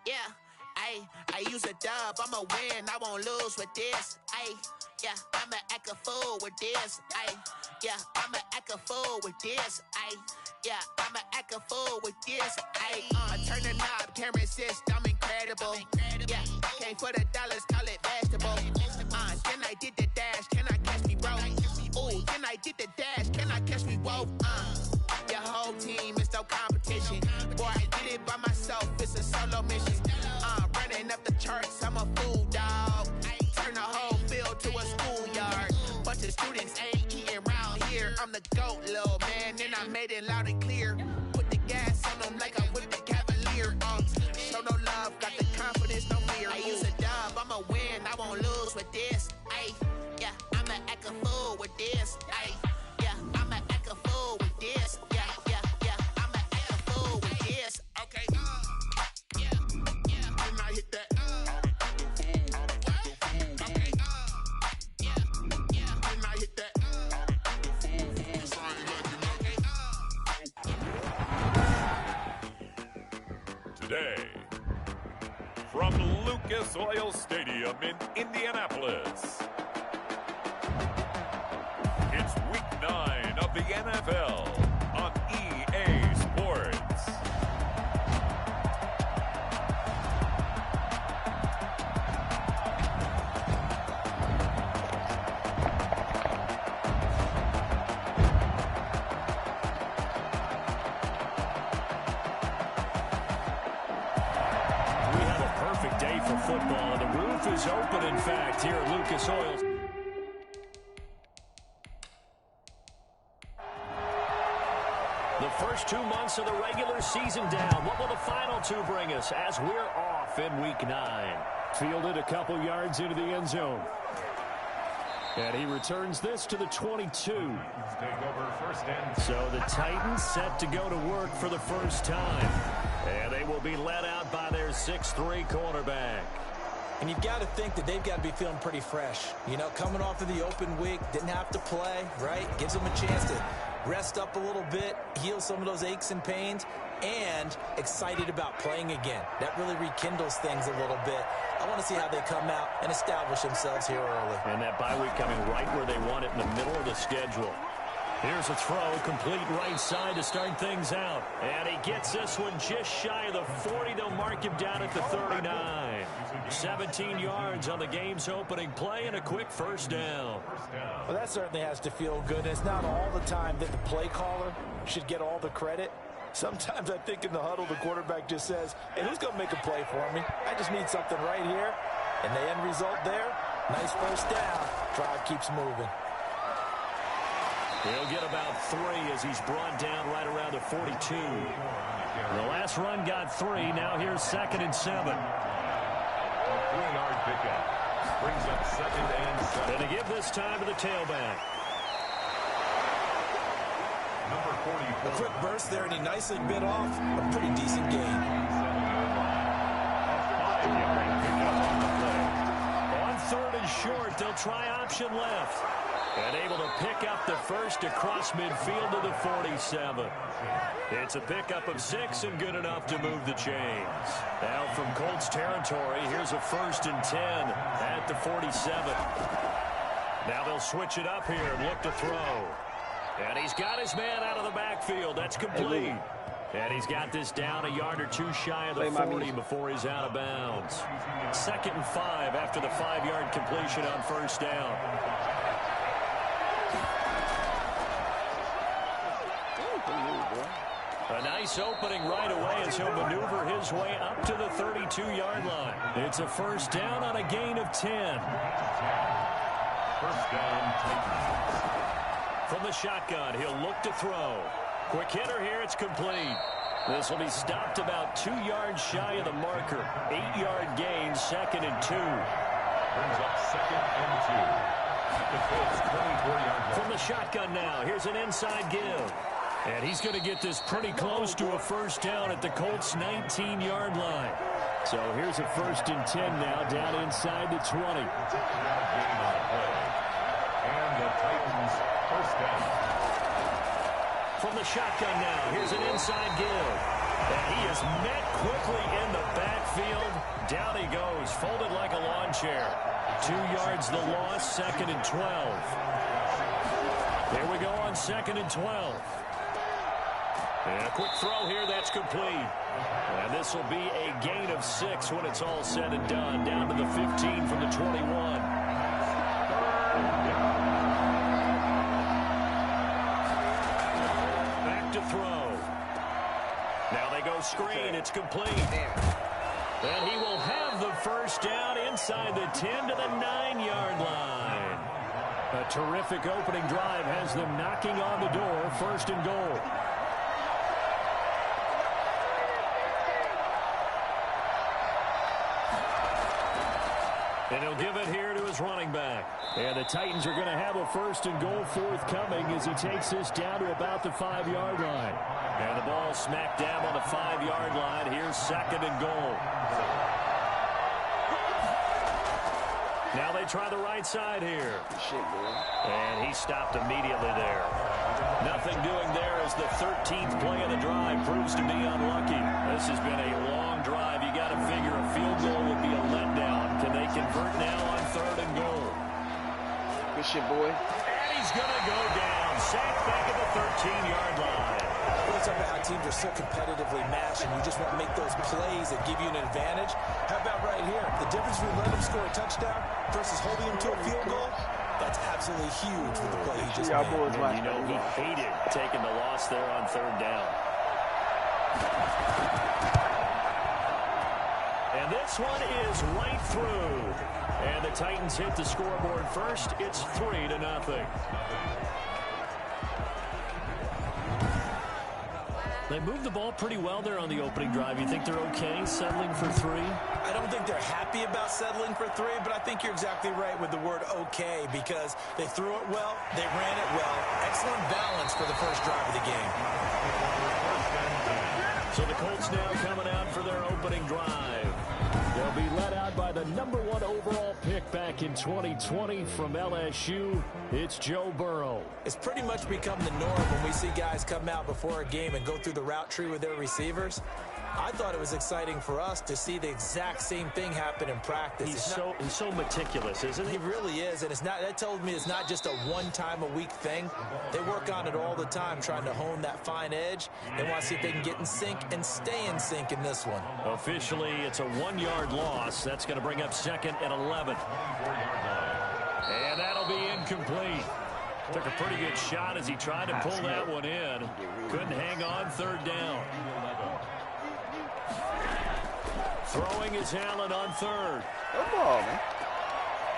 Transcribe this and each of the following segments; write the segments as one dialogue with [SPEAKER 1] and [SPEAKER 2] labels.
[SPEAKER 1] Yeah, I use a dub, I'ma win, I won't lose with this. Yeah, I'ma act a fool with this. Yeah, I'ma act a fool with this. Yeah, I'ma act a fool with this. Turn the knob, camera assist, I'm incredible. Yeah, came for the dollars, call it vegetable. Then I did the dash, can I catch me, bro? Ooh, then I did the dash, can I catch me, whoa? Your whole team is no competition. Boy, I did it by myself, it's a solo mission. Running up the charts, I'm a fool, dog. Turn the whole field to a schoolyard. Bunch of students ain't eating round here. I'm the GOAT, little man, and I made it loud and clear. Put the gas on them like I'm with the Cavalier. Show no love, got the confidence, no fear. I use a dub, I'ma win, I won't lose with this. Yeah, I'ma act a fool with this. Yeah, I'ma act a fool with this. Yeah, I'ma act a fool with this. Okay, yeah, and I hit that. Okay, yeah, and I hit that.
[SPEAKER 2] Today, from Lucas Oil Stadium in Indianapolis, it's Week 9 of the NFL on EA Sports.
[SPEAKER 3] Day for football, and the roof is open, in fact, here at Lucas Oil. The first 2 months of the regular season down. What will the final two bring us as we're off in Week 9? Fielded a couple yards into the end zone. And he returns this to the 22. So the Titans set to go to work for the first time. And they will be led out by their 6'3" cornerback.
[SPEAKER 4] And you've got to think that they've got to be feeling pretty fresh. You know, coming off of the open week, didn't have to play, right? Gives them a chance to rest up a little bit, heal some of those aches and pains, and excited about playing again. That really rekindles things a little bit. I want to see how they come out and establish themselves here early.
[SPEAKER 3] And that bye week coming right where they want it, in the middle of the schedule. Here's a throw, complete right side to start things out. And he gets this one just shy of the 40. They'll mark him down at the 39. 17 yards on the game's opening play and a quick first down.
[SPEAKER 4] Well, that certainly has to feel good. And it's not all the time that the play caller should get all the credit. Sometimes I think in the huddle, the quarterback just says, hey, who's going to make a play for me? I just need something right here. And the end result there, nice first down. Drive keeps moving.
[SPEAKER 3] He'll get about 3 as he's brought down right around the 42. The last run got 3. Now here's 2nd and 7.
[SPEAKER 2] 3-yard pickup brings up 2nd and 7.
[SPEAKER 3] And to give this time to the tailback.
[SPEAKER 2] Number 44.
[SPEAKER 4] A quick burst there, and he nicely bit off a pretty decent gain.
[SPEAKER 3] On 3rd and short, they'll try option left. And able to pick up the first across midfield to the 47. It's a pickup of 6 and good enough to move the chains. Now from Colts territory, here's a 1st and 10 at the 47. Now they'll switch it up here and look to throw. And he's got his man out of the backfield. That's complete. And he's got this down a yard or 2 shy of the 40 before he's out of bounds. 2nd and 5 after the 5-yard completion on first down. A nice opening right away as he'll maneuver his way up to the 32-yard line. It's a first down on a gain of 10.
[SPEAKER 2] First down, Titans.
[SPEAKER 3] From the shotgun, he'll look to throw. Quick hitter here, it's complete. This will be stopped about 2 yards shy of the marker. 8-yard gain, 2nd and 2.
[SPEAKER 2] Brings up 2nd and 2. The Colts 24-yard line.
[SPEAKER 3] From the shotgun now, here's an inside give. And he's going to get this pretty close to a first down at the Colts' 19-yard line. So here's a 1st and 10 now, down inside the 20.
[SPEAKER 2] And the Titans first down.
[SPEAKER 3] From the shotgun now, here's an inside give. And he is met quickly in the backfield. Down he goes, folded like a lawn chair. 2 yards the loss, 2nd and 12. Here we go on 2nd and 12. And a quick throw here, that's complete. And this will be a gain of 6 when it's all said and done. Down to the 15 from the 21. Back to throw. Now they go screen. It's complete. And he will have the first down inside the 10 to the 9-yard line. A terrific opening drive has them knocking on the door. 1st and goal. And he'll give it here to his running back. And the Titans are going to have a 1st and goal forthcoming as he takes this down to about the 5-yard line. And the ball smacked down on the 5-yard line. Here's 2nd and goal. Now they try the right side here. And he stopped immediately there. Nothing doing there as the 13th play of the drive proves to be unlucky. This has been a long drive. You got to figure a field goal would be a letdown. Can they convert now on 3rd and goal?
[SPEAKER 5] Good shit, boy.
[SPEAKER 3] And he's going to go down. Sacked back at the 13-yard line.
[SPEAKER 4] We're talking about how teams are so competitively matched, and you just want to make those plays that give you an advantage. How about right here? The difference between letting them score a touchdown versus holding them to a field goal, that's absolutely huge with the play he just made.
[SPEAKER 3] And you know he hated taking the loss there on 3rd down. And this one is right through. And the Titans hit the scoreboard first. It's 3-0. They moved the ball pretty well there on the opening drive. You think they're okay settling for 3?
[SPEAKER 4] I don't think they're happy about settling for 3, but I think you're exactly right with the word okay because they threw it well, they ran it well. Excellent balance for the first drive of the game.
[SPEAKER 3] So the Colts now coming out for their opening drive. They'll be led out by the #1 overall pick back in 2020 from LSU. It's Joe Burrow.
[SPEAKER 4] It's pretty much become the norm when we see guys come out before a game and go through the route tree with their receivers. I thought it was exciting for us to see the exact same thing happen in practice.
[SPEAKER 3] He's so meticulous, isn't he?
[SPEAKER 4] He really is, and that tells me it's not just a one-time-a-week thing. They work on it all the time, trying to hone that fine edge. They want to see if they can get in sync and stay in sync in this one.
[SPEAKER 3] Officially, it's a 1-yard loss. That's going to bring up 2nd and 11. And that'll be incomplete. Took a pretty good shot as he tried to pull that one in. Couldn't hang on 3rd down. Throwing is Allen on 3rd.
[SPEAKER 5] Come on, man.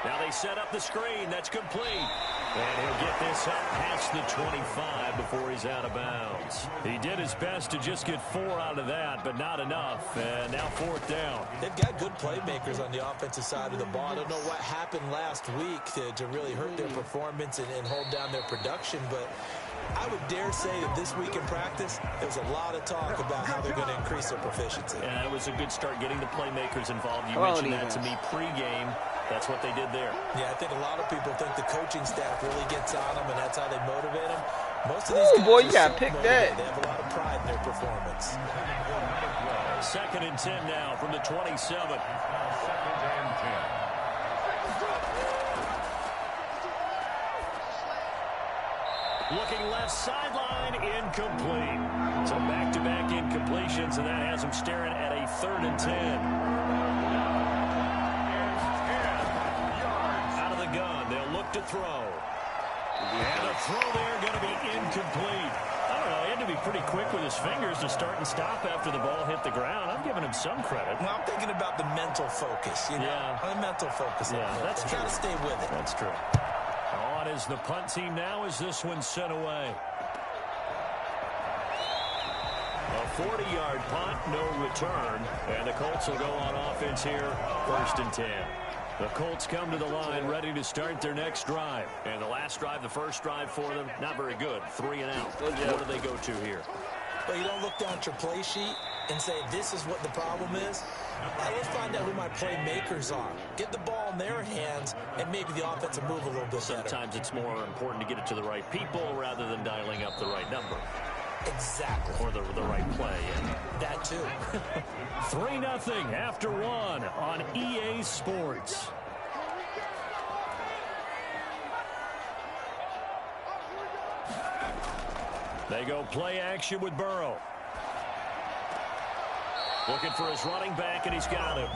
[SPEAKER 3] Now they set up the screen. That's complete. And he'll get this up past the 25 before he's out of bounds. He did his best to just get 4 out of that, but not enough. And now 4th down.
[SPEAKER 4] They've got good playmakers on the offensive side of the ball. I don't know what happened last week to really hurt their performance and hold down their production, but I would dare say that this week in practice, there was a lot of talk about how they're going to increase their proficiency.
[SPEAKER 3] And that was a good start getting the playmakers involved. You mentioned that to me pregame. That's what they did there.
[SPEAKER 4] Yeah, I think a lot of people think the coaching staff really gets on them, and that's how they motivate them. Most of these guys
[SPEAKER 5] boy, you got to pick that.
[SPEAKER 4] They have a lot of pride in their performance.
[SPEAKER 3] 2nd and 10 now from the 27. Looking left sideline, incomplete. So back-to-back incompletions, and that has them staring at a 3rd and 10. Out of the gun, they'll look to throw. And the throw there going to be incomplete. I don't know, he had to be pretty quick with his fingers to start and stop after the ball hit the ground. I'm giving him some credit.
[SPEAKER 4] Well, I'm thinking about the mental focus. You know?
[SPEAKER 3] Yeah.
[SPEAKER 4] The mental focus.
[SPEAKER 3] Yeah, that's true.
[SPEAKER 4] Got to stay with it.
[SPEAKER 3] That's true. On is the punt team now as this one's sent away. A 40-yard punt, no return. And the Colts will go on offense here, 1st and 10. The Colts come to the line ready to start their next drive. And the last drive, the first drive for them, not very good. 3 and out. What do they go to here?
[SPEAKER 4] Well, you don't look down at your play sheet and say, this is what the problem is. Now, let's find out who my playmakers are. Get the ball in their hands, and maybe the offense will move a little bit better.
[SPEAKER 3] Sometimes it's more important to get it to the right people rather than dialing up the right number.
[SPEAKER 4] Exactly.
[SPEAKER 3] Or the right play.
[SPEAKER 4] That too.
[SPEAKER 3] 3-0 after one on EA Sports. They go play action with Burrow. Looking for his running back, and he's got him.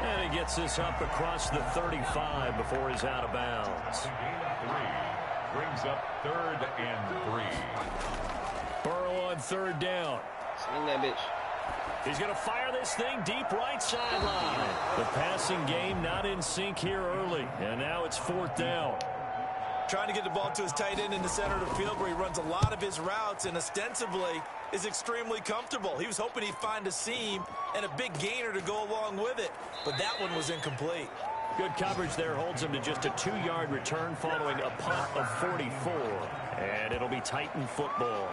[SPEAKER 3] And he gets this up across the 35 before he's out of bounds.
[SPEAKER 2] Brings up 3rd and 3.
[SPEAKER 3] Burrow on 3rd down.
[SPEAKER 5] Sling that bitch.
[SPEAKER 3] He's going to fire this thing deep right sideline. The passing game not in sync here early, and now it's 4th down.
[SPEAKER 4] Trying to get the ball to his tight end in the center of the field where he runs a lot of his routes and ostensibly is extremely comfortable. He was hoping he'd find a seam and a big gainer to go along with it, but that one was incomplete.
[SPEAKER 3] Good coverage there holds him to just a 2-yard return following a punt of 44, and it'll be Titan football.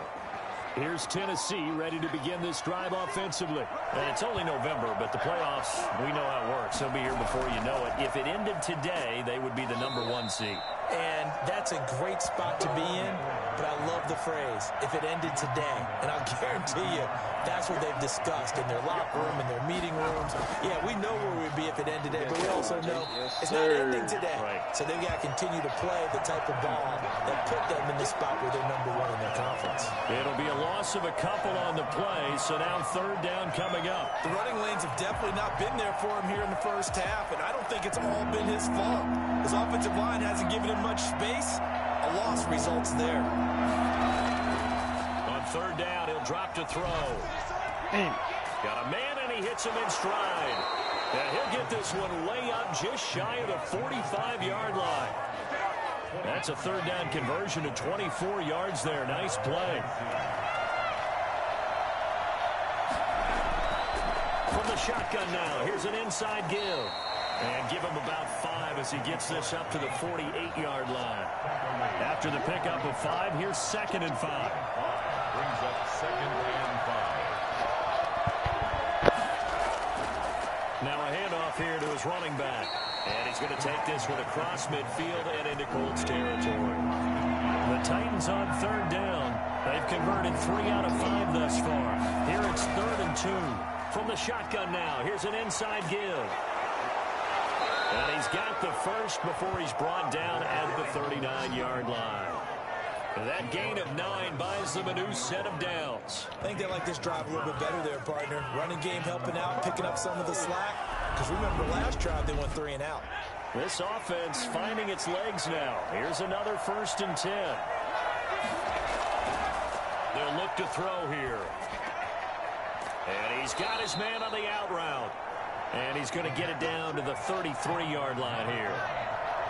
[SPEAKER 3] Here's Tennessee ready to begin this drive offensively. And it's only November, but the playoffs, we know how it works. They'll be here before you know it. If it ended today, they would be the #1 seed.
[SPEAKER 4] And that's a great spot to be in, but I love the phrase, if it ended today. And I'll guarantee you, that's what they've discussed in their locker room, in their meeting rooms. Yeah, we know where we'd be if it ended today, but we also know it's not ending today.
[SPEAKER 3] Right.
[SPEAKER 4] So they've got to continue to play the type of ball that put them in the spot where they're #1 in their conference.
[SPEAKER 3] It'll be a loss of a couple on the play, so now 3rd down coming up.
[SPEAKER 4] The running lanes have definitely not been there for him here in the first half, and I don't think it's all been his fault. His offensive line hasn't given him much space. A loss results there.
[SPEAKER 3] On 3rd down, he'll drop to throw. Got a man, and he hits him in stride. And he'll get this one way up just shy of the 45-yard line. That's a 3rd down conversion to 24 yards there. Nice play. From the shotgun now, here's an inside give. And give him about 5 as he gets this up to the 48-yard line. After the pickup of 5, here's 2nd and 5.
[SPEAKER 2] Brings up 2nd and 5.
[SPEAKER 3] Now a handoff here to his running back. And he's going to take this one across midfield and into Colts territory. The Titans on 3rd down. They've converted 3 out of 5 thus far. Here it's 3rd and 2. From the shotgun now, here's an inside give. And he's got the first before he's brought down at the 39-yard line. That gain of 9 buys them a new set of downs.
[SPEAKER 4] I think they like this drive a little bit better there, partner. Running game helping out, picking up some of the slack. Because remember, last drive they went 3 and out.
[SPEAKER 3] This offense finding its legs now. Here's another 1st and 10. They'll look to throw here. And he's got his man on the out route. And he's going to get it down to the 33-yard line here.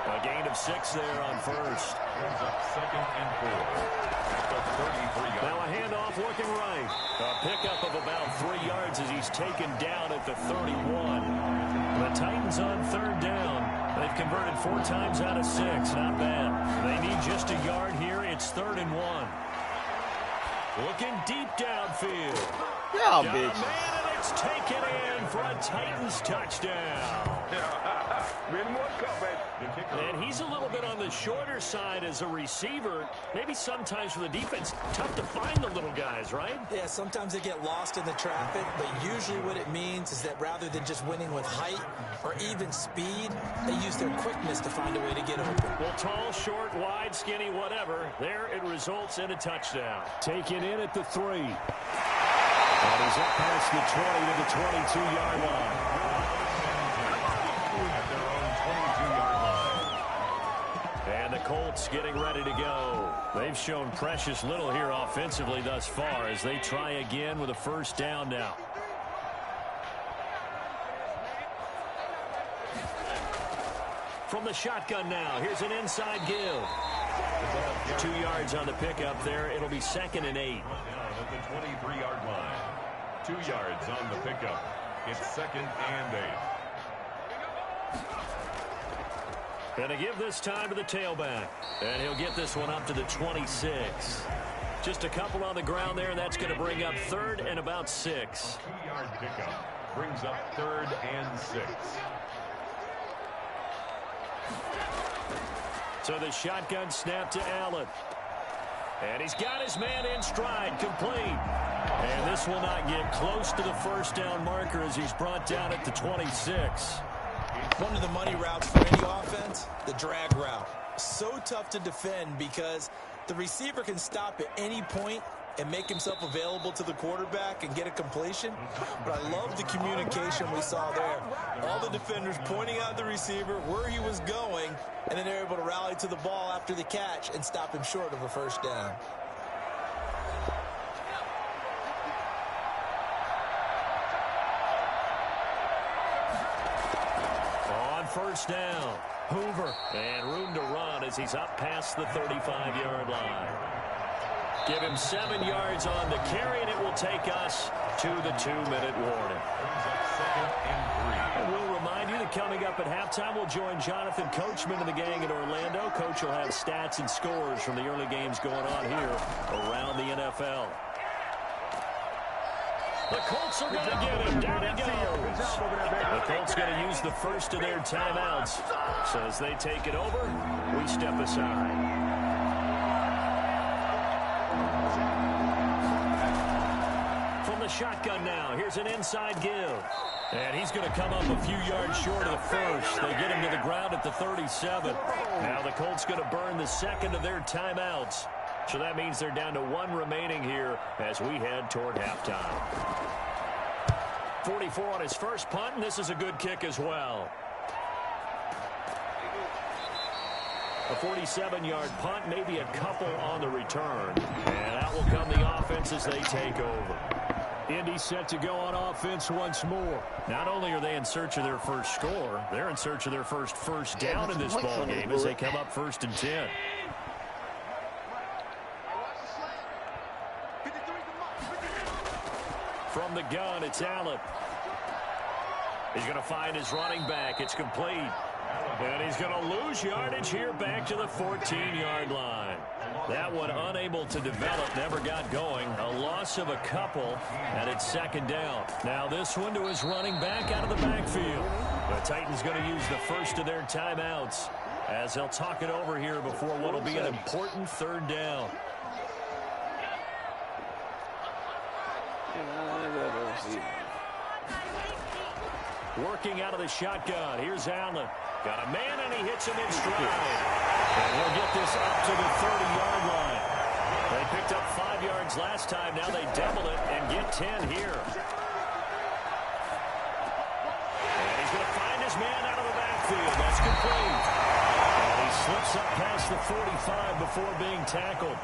[SPEAKER 3] A gain of 6 there on 1st.
[SPEAKER 2] Brings up 2nd and 4. At the 33-yard.
[SPEAKER 3] Now a handoff looking right. A pickup of about 3 yards as he's taken down at the 31. The Titans on 3rd down. They've converted 4 times out of 6. Not bad. They need just a yard here. It's 3rd and 1. Looking deep downfield.
[SPEAKER 5] Y'all
[SPEAKER 3] Got a
[SPEAKER 5] bitches.
[SPEAKER 3] man, and it's taken in for a Titans touchdown. And he's a little bit on the shorter side as a receiver. Maybe sometimes for the defense, tough to find the little guys, right?
[SPEAKER 4] Yeah, sometimes they get lost in the traffic, but usually what it means is that rather than just winning with height or even speed, they use their quickness to find a way to get open.
[SPEAKER 3] Well, tall, short, wide, skinny, whatever. There it results in a touchdown. Taken in at the 3. And he's up past the 20 to the 22-yard line.
[SPEAKER 2] At their own 22-yard line.
[SPEAKER 3] And the Colts getting ready to go. They've shown precious little here offensively thus far as they try again with a 1st down now. From the shotgun now, here's an inside give. 2 yards on the pickup there. It'll be 2nd and 8.
[SPEAKER 2] At the 23-yard line. 2 yards on the pickup. It's 2nd and 8.
[SPEAKER 3] Gonna give this time to the tailback. And he'll get this one up to the 26. Just a couple on the ground there, and that's going to bring up 3rd and about 6.
[SPEAKER 2] 2-yard pickup. Brings up 3rd and 6.
[SPEAKER 3] So the shotgun snap to Allen. And he's got his man in stride, complete. And this will not get close to the first down marker as he's brought down at the 26.
[SPEAKER 4] One of the money routes for any offense, the drag route. So tough to defend because the receiver can stop at any point and make himself available to the quarterback and get a completion. But I love the communication we saw there. All the defenders pointing out the receiver where he was going, and then they're able to rally to the ball after the catch and stop him short of a first down.
[SPEAKER 3] On first down, Hoover, and room to run as he's up past the 35-yard line. Give him 7 yards on the carry, and it will take us to the 2-minute warning. And we'll remind you that coming up at halftime, we'll join Jonathan Coachman and the gang in Orlando. Coach will have stats and scores from the early games going on here around the NFL. The Colts are going to get him. Down he goes. The Colts going to use the first of their timeouts. So as they take it over, we step aside. From the shotgun now, here's an inside give. And he's going to come up a few yards short of the first. They get him to the ground at the 37. Now the Colts going to burn the second of their timeouts. So that means they're down to 1 remaining here as we head toward halftime. 44 on his first punt, and this is a good kick as well. A 47-yard punt, maybe a couple on the return. And out will come the offense as they take over. Indy set to go on offense once more. Not only are they in search of their first score, they're in search of their first down in this ball game as they come up 1st and 10. From the gun, it's Allen. He's going to find his running back. It's complete. And he's going to lose yardage here back to the 14-yard line. That one unable to develop, never got going. A loss of a couple, and it's 2nd down. Now this one to his running back out of the backfield. The Titans going to use the first of their timeouts as they'll talk it over here before what will be an important 3rd down. Working out of the shotgun. Here's Allen. Got a man, and he hits him in stride. And he'll get this up to the 30-yard line. They picked up 5 yards last time. Now they double it and get 10 here. And he's going to find his man out of the backfield. That's complete. And he slips up past the 45 before being tackled.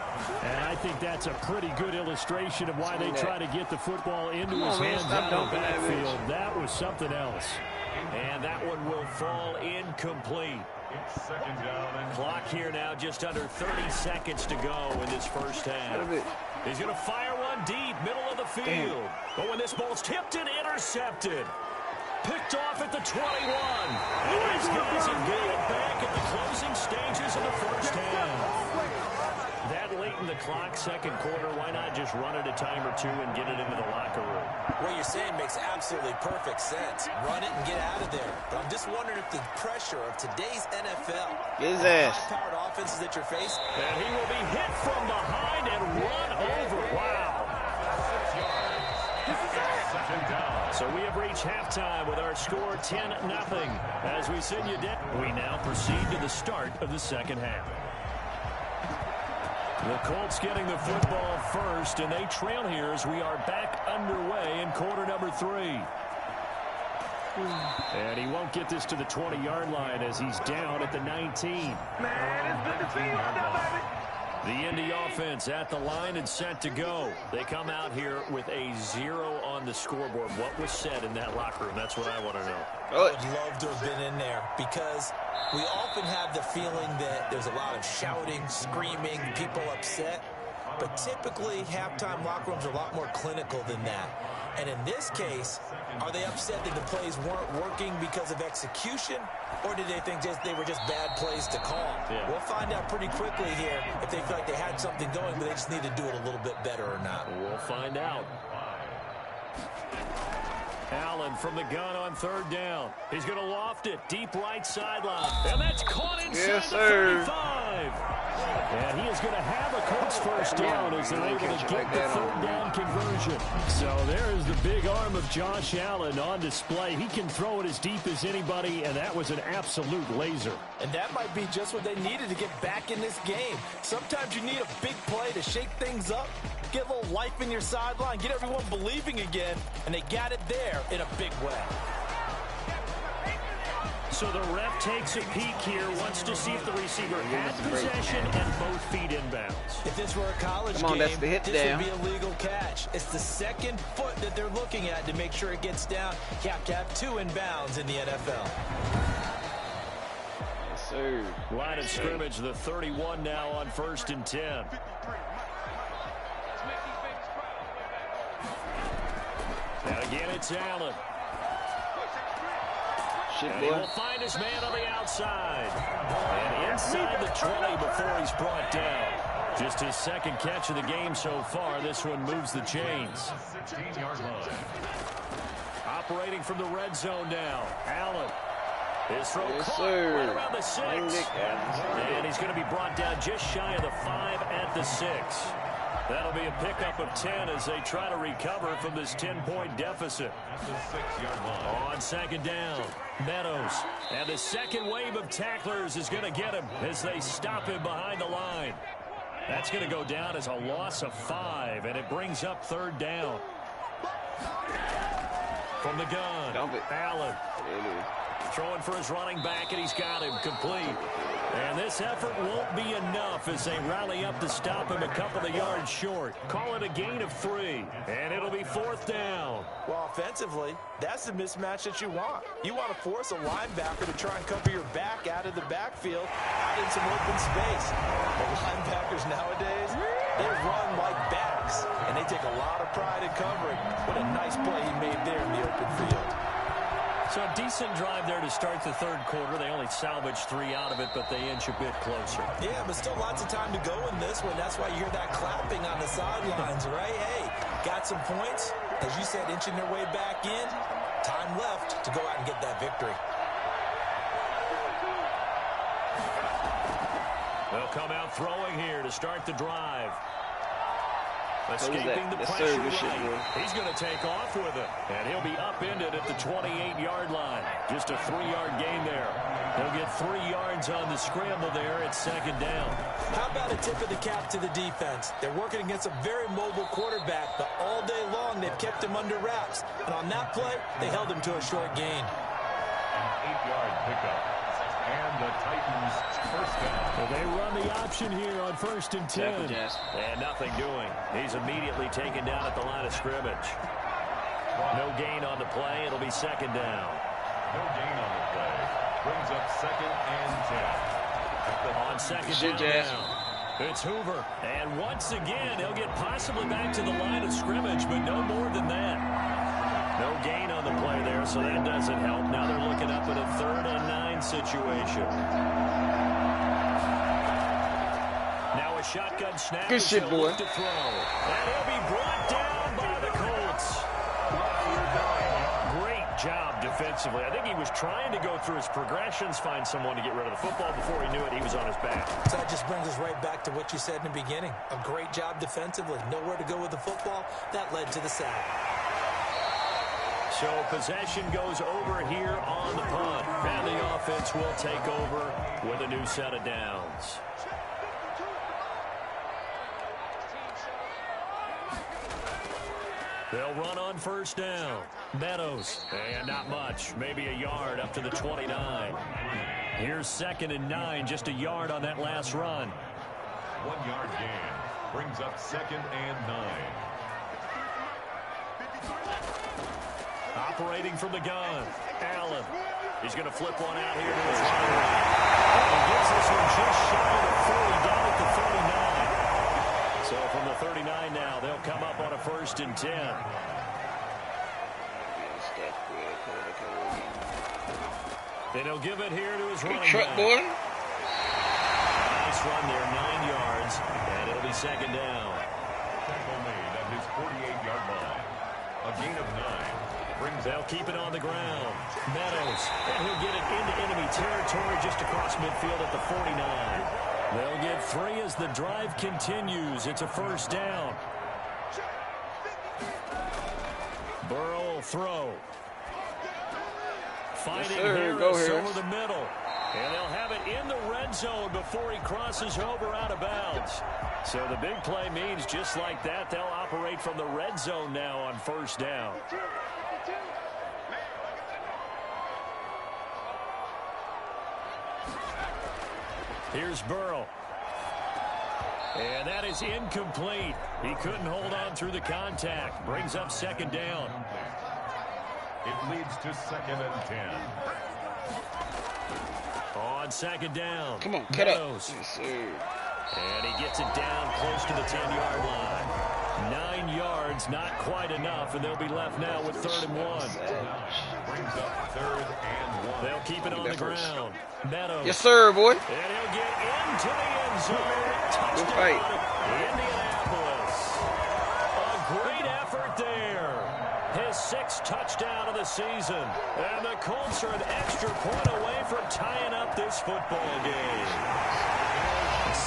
[SPEAKER 3] And I think that's a pretty good illustration of why they try to get the football into his hands out of the backfield. That was something else. And that one will fall incomplete. Clock here now, just under 30 seconds to go in this first half. He's going to fire one deep, middle of the field. But when this ball's tipped and intercepted, picked off at the 21. And these guys have got it back at the closing stages of the first half. That late in the clock, 2nd quarter, why not just run it a time or two and get it into the locker room?
[SPEAKER 4] What you're saying makes absolutely perfect sense. Run it and get out of there. But I'm just wondering if the pressure of today's NFL,
[SPEAKER 5] get his ass,
[SPEAKER 4] high-powered offenses that you're facing,
[SPEAKER 3] and he will be hit from behind and run over. Wow. So we have reached halftime with our score 10-0. As we send you down, we now proceed to the start of the 2nd half. The Colts getting the football first, and they trail here as we are back underway in quarter number 3. And he won't get this to the 20-yard line as he's down at the 19. Man, it's good to see you out there, baby. The Indy offense at the line and set to go. They come out here with a 0 on the scoreboard. What was said in that locker room? That's what I want to know.
[SPEAKER 4] I would love to have been in there because we often have the feeling that there's a lot of shouting, screaming, people upset. But typically, halftime locker rooms are a lot more clinical than that. And in this case, are they upset that the plays weren't working because of execution? Or did they think they were just bad plays to call? Yeah. We'll find out pretty quickly here if they feel like they had something going, but they just need to do it a little bit better or not.
[SPEAKER 3] We'll find out. Allen from the gun on 3rd down. He's going to loft it deep right sideline. And that's caught inside the 35. drive. And he is going to have a Colts first down as they're able to get the third down conversion. So there is the big arm of Josh Allen on display. He can throw it as deep as anybody, and that was an absolute laser.
[SPEAKER 4] And that might be just what they needed to get back in this game. Sometimes you need a big play to shake things up, get a little life in your sideline, get everyone believing again, and they got it there in a big way.
[SPEAKER 3] So the ref takes a peek here, wants to see if the receiver had possession and both feet inbounds.
[SPEAKER 4] If this were a college game, this would be a legal catch. It's the second foot that they're looking at to make sure it gets down. You have to have 2 inbounds in the NFL.
[SPEAKER 5] Yes, sir.
[SPEAKER 3] Line of scrimmage, the 31 now on 1st and 10. And again, it's Allen. And he will find his man on the outside. And inside the 20 before he's brought down. Just his second catch of the game so far. This one moves the chains.
[SPEAKER 2] 16-yard line.
[SPEAKER 3] Operating from the red zone now. Allen. His throw caught right around the 6. And he's going to be brought down just shy of the 5 at the 6. That'll be a pickup of 10 as they try to recover from this 10-point deficit. On 2nd down, Meadows. And the second wave of tacklers is going to get him as they stop him behind the line. That's going to go down as a loss of 5, and it brings up 3rd down. From the gun, Allen. Throwing for his running back, and he's got him complete. And this effort won't be enough as they rally up to stop him a couple of yards short. Call it a gain of 3, and it'll be 4th down.
[SPEAKER 4] Well, offensively, that's the mismatch that you want. You want to force a linebacker to try and cover your back out of the backfield, out in some open space. The linebackers nowadays, they run like backs, and they take a lot of pride in covering. What a nice play he made there in the open field.
[SPEAKER 3] So a decent drive there to start the 3rd quarter. They only salvaged 3 out of it, but they inch a bit closer.
[SPEAKER 4] Yeah, but still lots of time to go in this one. That's why you hear that clapping on the sidelines, right? Hey, got some points. As you said, inching their way back in. Time left to go out and get that victory.
[SPEAKER 3] They'll come out throwing here to start the drive. Escaping the pressure right. He's going to take off with it. And he'll be upended at the 28-yard line. Just a 3-yard gain there. He'll get 3 yards on the scramble there at 2nd down.
[SPEAKER 4] How about a tip of the cap to the defense? They're working against a very mobile quarterback, but all day long they've kept him under wraps. And on that play, they held him to a short gain.
[SPEAKER 2] An 8-yard pickup. And the Titans first down.
[SPEAKER 3] Well, they run the option here on 1st and 10. And nothing doing. He's immediately taken down at the line of scrimmage. No gain on the play. It'll be 2nd down.
[SPEAKER 2] No gain on the play. Brings up 2nd and 10.
[SPEAKER 3] On 2nd down now, it's Hoover. And once again, he'll get possibly back to the line of scrimmage, but no more than that. No gain on the play there, so that doesn't help. Now they're looking up at a 3rd and 9 situation. Now a shotgun snap.
[SPEAKER 5] Good shit, boy.
[SPEAKER 3] To throw. And he'll be brought down by the Colts. Great job defensively. I think he was trying to go through his progressions, find someone to get rid of the football. Before he knew it, he was on his back.
[SPEAKER 4] So that just brings us right back to what you said in the beginning. A great job defensively. Nowhere to go with the football. That led to the sack.
[SPEAKER 3] So possession goes over here on the punt. And the offense will take over with a new set of downs. They'll run on 1st down. Meadows. And not much. Maybe a yard up to the 29. Here's 2nd and 9. Just a yard on that last run.
[SPEAKER 2] 1-yard gain. Brings up 2nd and 9.
[SPEAKER 3] Operating from the gun, Allen. He's going to flip one out here to his right. And he gets this one just shy of the 40, down at the 39. So from the 39 now, they'll come up on a 1st and 10. Then he'll give it here to his running back.
[SPEAKER 5] Boy.
[SPEAKER 3] Nice run there, 9 yards, and it'll be 2nd down.
[SPEAKER 2] Tackle made at his 48-yard line. A gain of 9.
[SPEAKER 3] They'll keep it on the ground. Meadows, and he'll get it into enemy territory just across midfield at the 49. They'll get 3 as the drive continues. It's a first down. Burrow will throw. Fighting Harris over the middle. And they'll have it in the red zone before he crosses over out of bounds. So the big play means just like that, they'll operate from the red zone now on first down. Here's Burrow. And that is incomplete. He couldn't hold on through the contact. Brings up second down.
[SPEAKER 2] It leads to 2nd and 10.
[SPEAKER 3] On second down.
[SPEAKER 5] Come on, cut up.
[SPEAKER 3] Yes, and he gets it down close to the 10-yard line. 9 yards, not quite enough, and they'll be left now with 3rd and 1.
[SPEAKER 2] Brings up 3rd and 1.
[SPEAKER 3] They'll keep it on the ground. Meadows.
[SPEAKER 5] Yes, sir, boy.
[SPEAKER 3] And he'll get into the end zone.
[SPEAKER 5] Good fight.
[SPEAKER 3] Indianapolis. A great effort there. His 6th touchdown of the season. And the Colts are an extra point away from tying up this football game.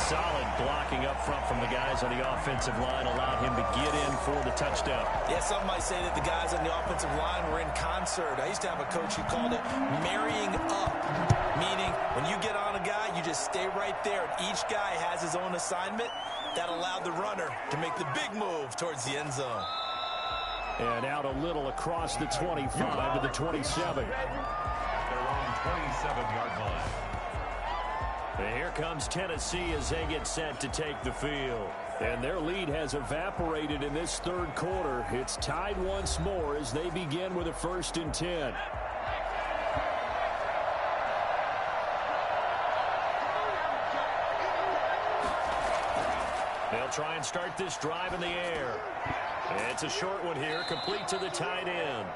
[SPEAKER 3] Solid blocking up front from the guys on the offensive line allowed him to get in for the touchdown.
[SPEAKER 4] Yeah, some might say that the guys on the offensive line were in concert. I used to have a coach who called it marrying up, meaning when you get on a guy, you just stay right there. And each guy has his own assignment. That allowed the runner to make the big move towards the end zone.
[SPEAKER 3] And out a little across the 25 to the 27.
[SPEAKER 2] They're on 27-yard line.
[SPEAKER 3] And here comes Tennessee as they get set to take the field. And their lead has evaporated in this 3rd quarter. It's tied once more as they begin with a 1st and 10. They'll try and start this drive in the air. It's a short one here, complete to the tight end.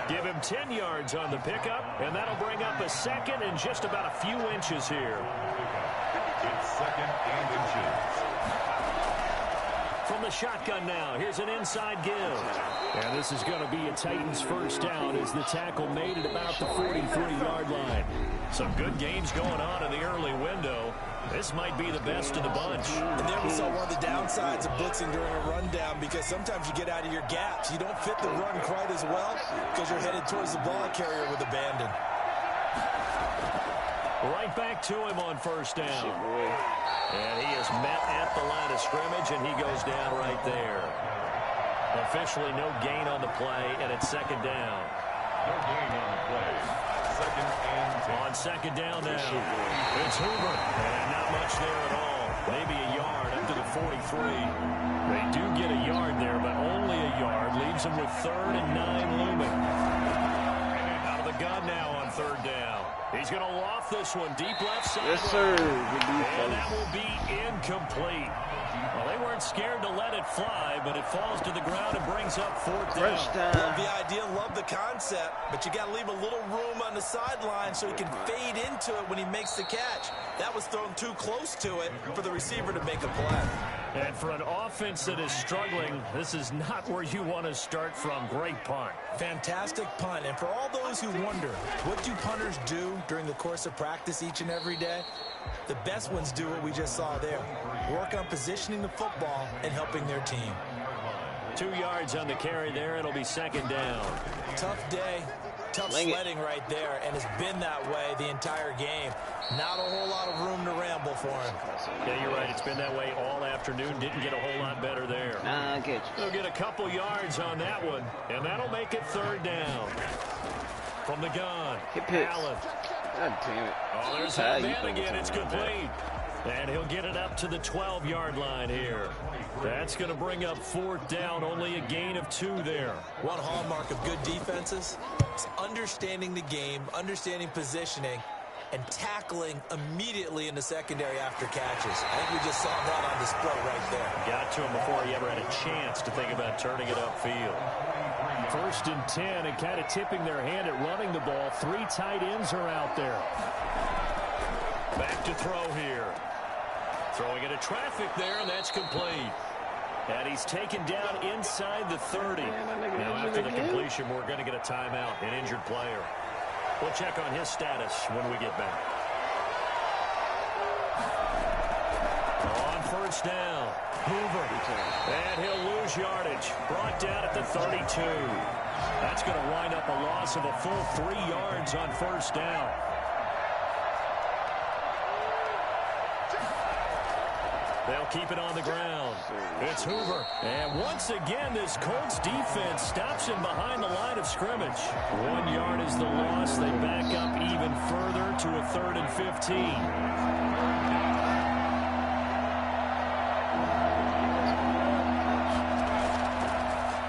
[SPEAKER 3] Give him 10 yards on the pickup, and that'll bring up a 2nd and just about a few inches here.
[SPEAKER 2] It's 2nd and inches.
[SPEAKER 3] From the shotgun now, here's an inside give. And this is going to be a Titans first down as the tackle made at about the 43-yard line. Some good games going on in the early window. This might be the best of the bunch.
[SPEAKER 4] And there we saw one of the downsides of blitzing during a rundown, because sometimes you get out of your gaps. You don't fit the run quite as well because you're headed towards the ball carrier with abandon.
[SPEAKER 3] Right back to him on first down. And he is met at the line of scrimmage, and he goes down right there. Officially no gain on the play, and it's 2nd down.
[SPEAKER 2] No gain on the play. 2nd and 10.
[SPEAKER 3] On 2nd down now, it's Hoover, and not much there at all. Maybe a yard up to the 43. They do get a yard there, but only a yard. Leaves them with 3rd and 9 looming. Out of the gun now on 3rd down. He's going to loft this one deep left side.
[SPEAKER 5] Yes, sir.
[SPEAKER 3] And that will be incomplete. Well, they weren't scared to let it fly, but it falls to the ground and brings up 4th down.
[SPEAKER 4] Love the idea, love the concept, but you got to leave a little room on the sideline so he can fade into it when he makes the catch. That was thrown too close to it for the receiver to make a play.
[SPEAKER 3] And for an offense that is struggling, this is not where you want to start from. Great punt.
[SPEAKER 4] Fantastic punt. And for all those who wonder, what do punters do during the course of practice each and every day? The best ones do what we just saw there. Work on positioning the football and helping their team.
[SPEAKER 3] 2 yards on the carry there. It'll be 2nd down.
[SPEAKER 4] Tough day. Tough sledding right there, and it's been that way the entire game. Not a whole lot of room to ramble for him.
[SPEAKER 3] Yeah, you're right. It's been that way all afternoon. Didn't get a whole lot better there.
[SPEAKER 5] I get you.
[SPEAKER 3] They'll get a couple yards on that one, and that'll make it 3rd down. From the gun, Allen.
[SPEAKER 5] God damn it.
[SPEAKER 3] Oh, there's that man again. It's complete. And he'll get it up to the 12-yard line here. That's going to bring up 4th down. Only a gain of 2 there.
[SPEAKER 4] One hallmark of good defenses is understanding the game, understanding positioning, and tackling immediately in the secondary after catches. I think we just saw that on display right there.
[SPEAKER 3] Got to him before he ever had a chance to think about turning it upfield. 1st and 10, and kind of tipping their hand at running the ball. 3 tight ends are out there. Back to throw here. Throwing into traffic there, and that's complete. And he's taken down inside the 30. Now after the completion, we're going to get a timeout, an injured player. We'll check on his status when we get back. first down. Hoover. And he'll lose yardage. Brought down at the 32. That's going to wind up a loss of a full 3 yards on first down. They'll keep it on the ground. It's Hoover. And once again, this Colts defense stops him behind the line of scrimmage. 1 yard is the loss. They back up even further to a 3rd and 15.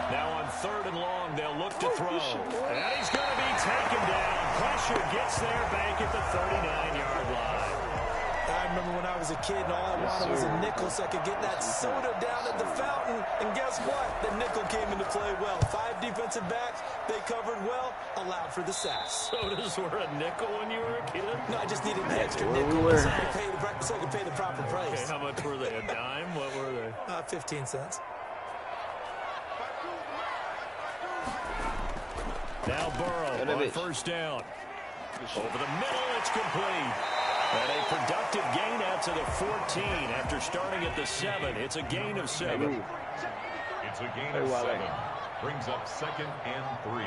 [SPEAKER 3] Now on 3rd and long, they'll look to throw. And he's going to be taken down. Pressure gets there back at the 39-yard line.
[SPEAKER 4] I remember when I was a kid and all I wanted was a nickel so I could get that soda down at the fountain. And guess what? The nickel came into play well. 5 defensive backs, they covered well, allowed for the sack.
[SPEAKER 3] Sodas were a nickel when you were a kid?
[SPEAKER 4] No, I just needed an extra nickel so I could pay the proper price.
[SPEAKER 3] Okay, how much were they? A dime? What were they?
[SPEAKER 4] 15 cents.
[SPEAKER 3] Now Burrow on first down. Over the middle, it's complete. And a productive gain out to the 14 after starting at the 7. It's a gain of 7.
[SPEAKER 2] It's a gain of 7. Brings up 2nd and 3.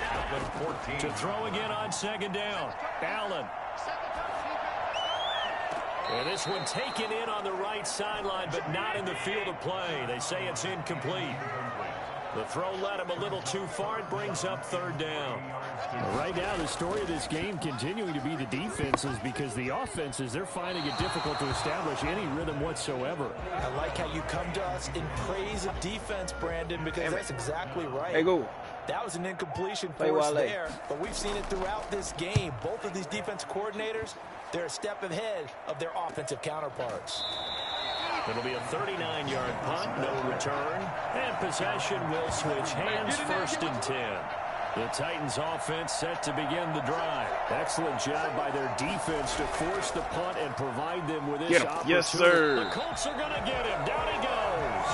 [SPEAKER 2] At the 14.
[SPEAKER 3] To throw again on 2nd down. Allen. And this one taken in on the right sideline, but not in the field of play. They say it's incomplete. The throw led him a little too far. It brings up 3rd down.
[SPEAKER 6] Right now, the story of this game continuing to be the defenses because the offenses, they're finding it difficult to establish any rhythm whatsoever.
[SPEAKER 4] I like how you come to us in praise of defense, Brandon, because that's exactly right.
[SPEAKER 5] Hey, go.
[SPEAKER 4] That was an incompletion for us there, but we've seen it throughout this game. Both of these defense coordinators, they're a step ahead of their offensive counterparts.
[SPEAKER 3] It'll be a 39-yard punt, no return, and possession will switch hands, 1st and 10. The Titans offense set to begin the drive.
[SPEAKER 6] Excellent job by their defense to force the punt and provide them with this opportunity.
[SPEAKER 5] Yes, sir.
[SPEAKER 3] The Colts are going to get him. Down he goes.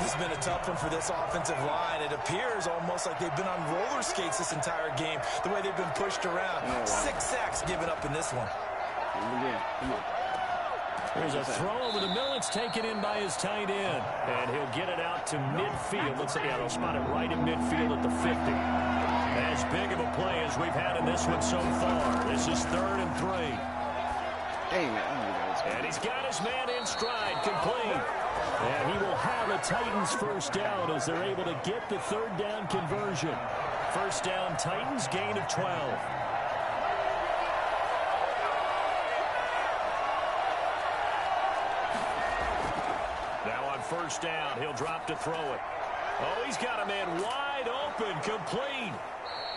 [SPEAKER 4] This has been a tough one for this offensive line. It appears almost like they've been on roller skates this entire game, the way they've been pushed around. 6 sacks given up in this one.
[SPEAKER 5] Come on.
[SPEAKER 3] There's a throw over the middle. It's taken in by his tight end. And he'll get it out to midfield. Looks like, they'll spot it right in midfield at the 50. As big of a play as we've had in this one so far. This is 3rd and 3.
[SPEAKER 5] Dang, man.
[SPEAKER 3] And he's got his man in stride, complete. And he will have a Titans first down as they're able to get the 3rd down conversion. First down, Titans, gain of 12. First down, he'll drop to throw it. Oh, he's got a man wide open, complete.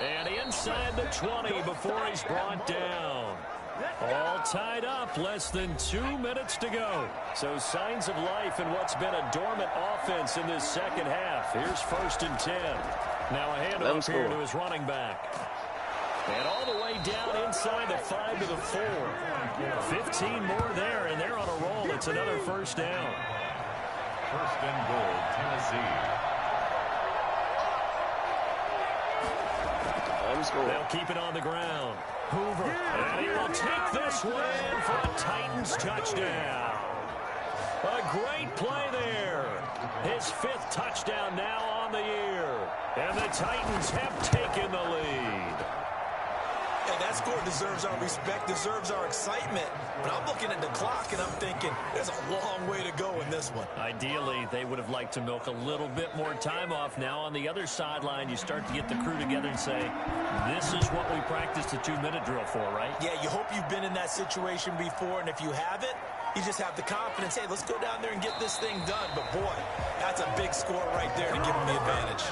[SPEAKER 3] And inside the 20 before he's brought down. All tied up, less than 2 minutes to go. So signs of life in what's been a dormant offense in this second half. Here's 1st and 10. Now a handoff here to his running back. And all the way down inside the 5 to the 4. 15 more there, and they're on a roll. It's another first down.
[SPEAKER 2] 1st and goal, Tennessee.
[SPEAKER 3] They'll keep it on the ground. Hoover. And he will take this one for a Titans touchdown. A great play there. His 5th touchdown now on the year. And the Titans have taken the lead.
[SPEAKER 4] Hey, that score deserves our respect, deserves our excitement. But I'm looking at the clock and I'm thinking there's a long way to go in this one.
[SPEAKER 3] Ideally, they would have liked to milk a little bit more time off. Now on the other sideline, you start to get the crew together and say, this is what we practiced a 2-minute drill for, right?
[SPEAKER 4] Yeah, you hope you've been in that situation before, and if you haven't, you just have the confidence, hey, let's go down there and get this thing done. But boy, that's a big score right there to give them the advantage.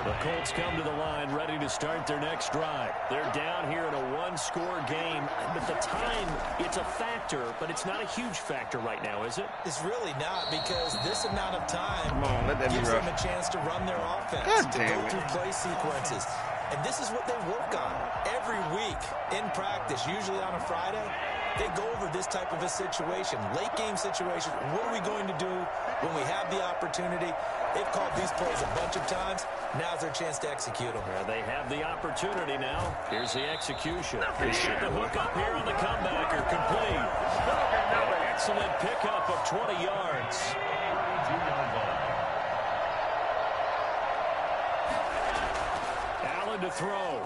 [SPEAKER 3] The Colts come to the line ready to start their next drive. They're down here in a 1-score game. At the time, it's a factor, but it's not a huge factor right now, is it?
[SPEAKER 4] It's really not, because this amount of time gives them a chance to run their offense, to go through play sequences. And this is what they work on every week in practice, usually on a Friday. They go over this type of a situation, late game situation. What are we going to do when we have the opportunity? They've called these plays a bunch of times. Now's their chance to execute them.
[SPEAKER 3] They have the opportunity now. Here's the execution. They set the hook up here on the comebacker. Complete. An excellent pickup of 20 yards. Allen to throw.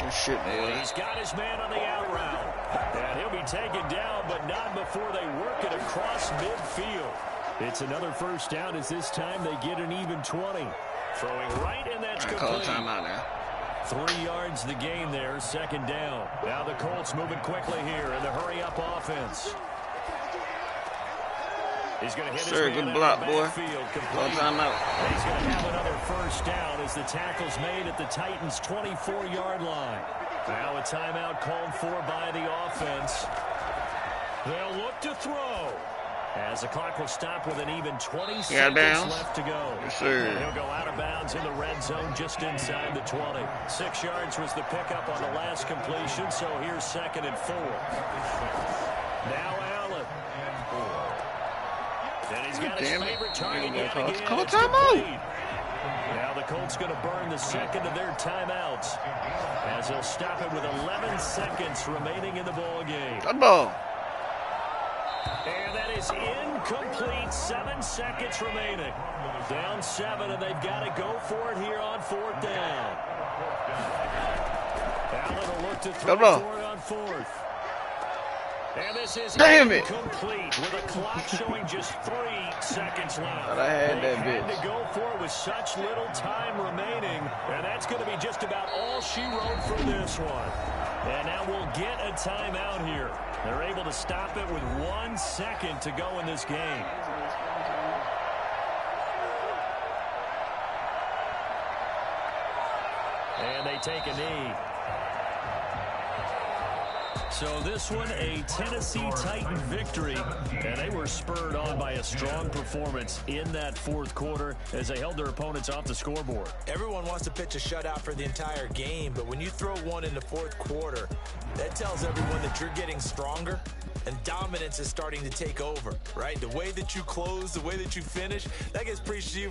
[SPEAKER 5] Good shit, man.
[SPEAKER 3] He's got his man on the out route. And he'll be taken down, but not before they work it across midfield. It's another first down as this time they get an even 20. Throwing right, and that's complete.
[SPEAKER 5] Call timeout now.
[SPEAKER 3] 3 yards the gain there, second down. Now the Colts moving quickly here in the hurry-up offense. He's going to hit his man
[SPEAKER 5] good
[SPEAKER 3] out
[SPEAKER 5] block,
[SPEAKER 3] of the
[SPEAKER 5] boy.
[SPEAKER 3] backfield.
[SPEAKER 5] Call timeout.
[SPEAKER 3] And he's going to have another first down as the tackle's made at the Titans' 24-yard line. Now a timeout called for by the offense. They'll look to throw. As the clock will stop with an even 20 seconds left to go.
[SPEAKER 5] Yes, sir.
[SPEAKER 3] And he'll go out of bounds in the red zone just inside the 20. 6 yards was the pickup on the last completion, so here's 2nd and 4. Now Allen. And he's got his favorite target yet again.
[SPEAKER 5] Call
[SPEAKER 3] It's
[SPEAKER 5] timeout.
[SPEAKER 3] complete. Now the Colts going to burn the second of their timeouts as they'll stop it with 11 seconds remaining in the ball game.
[SPEAKER 5] Good ball.
[SPEAKER 3] And that is incomplete. 7 seconds remaining. Down 7, and they've got to go for it here on 4th down. Allen will look to throw for it on 4th. And this is incomplete with a clock showing just 3 seconds left.
[SPEAKER 5] Thought I had that bitch.
[SPEAKER 3] Had to go for it with such little time remaining, and that's going to be just about all she wrote for this one. And now we'll get a timeout here. They're able to stop it with 1 second to go in this game. And they take a knee. So this one, a Tennessee Titan victory, and they were spurred on by a strong performance in that 4th quarter as they held their opponents off the scoreboard.
[SPEAKER 4] Everyone wants to pitch a shutout for the entire game, but when you throw one in the 4th quarter, that tells everyone that you're getting stronger and dominance is starting to take over, right? The way that you close, the way that you finish, that gets preached to you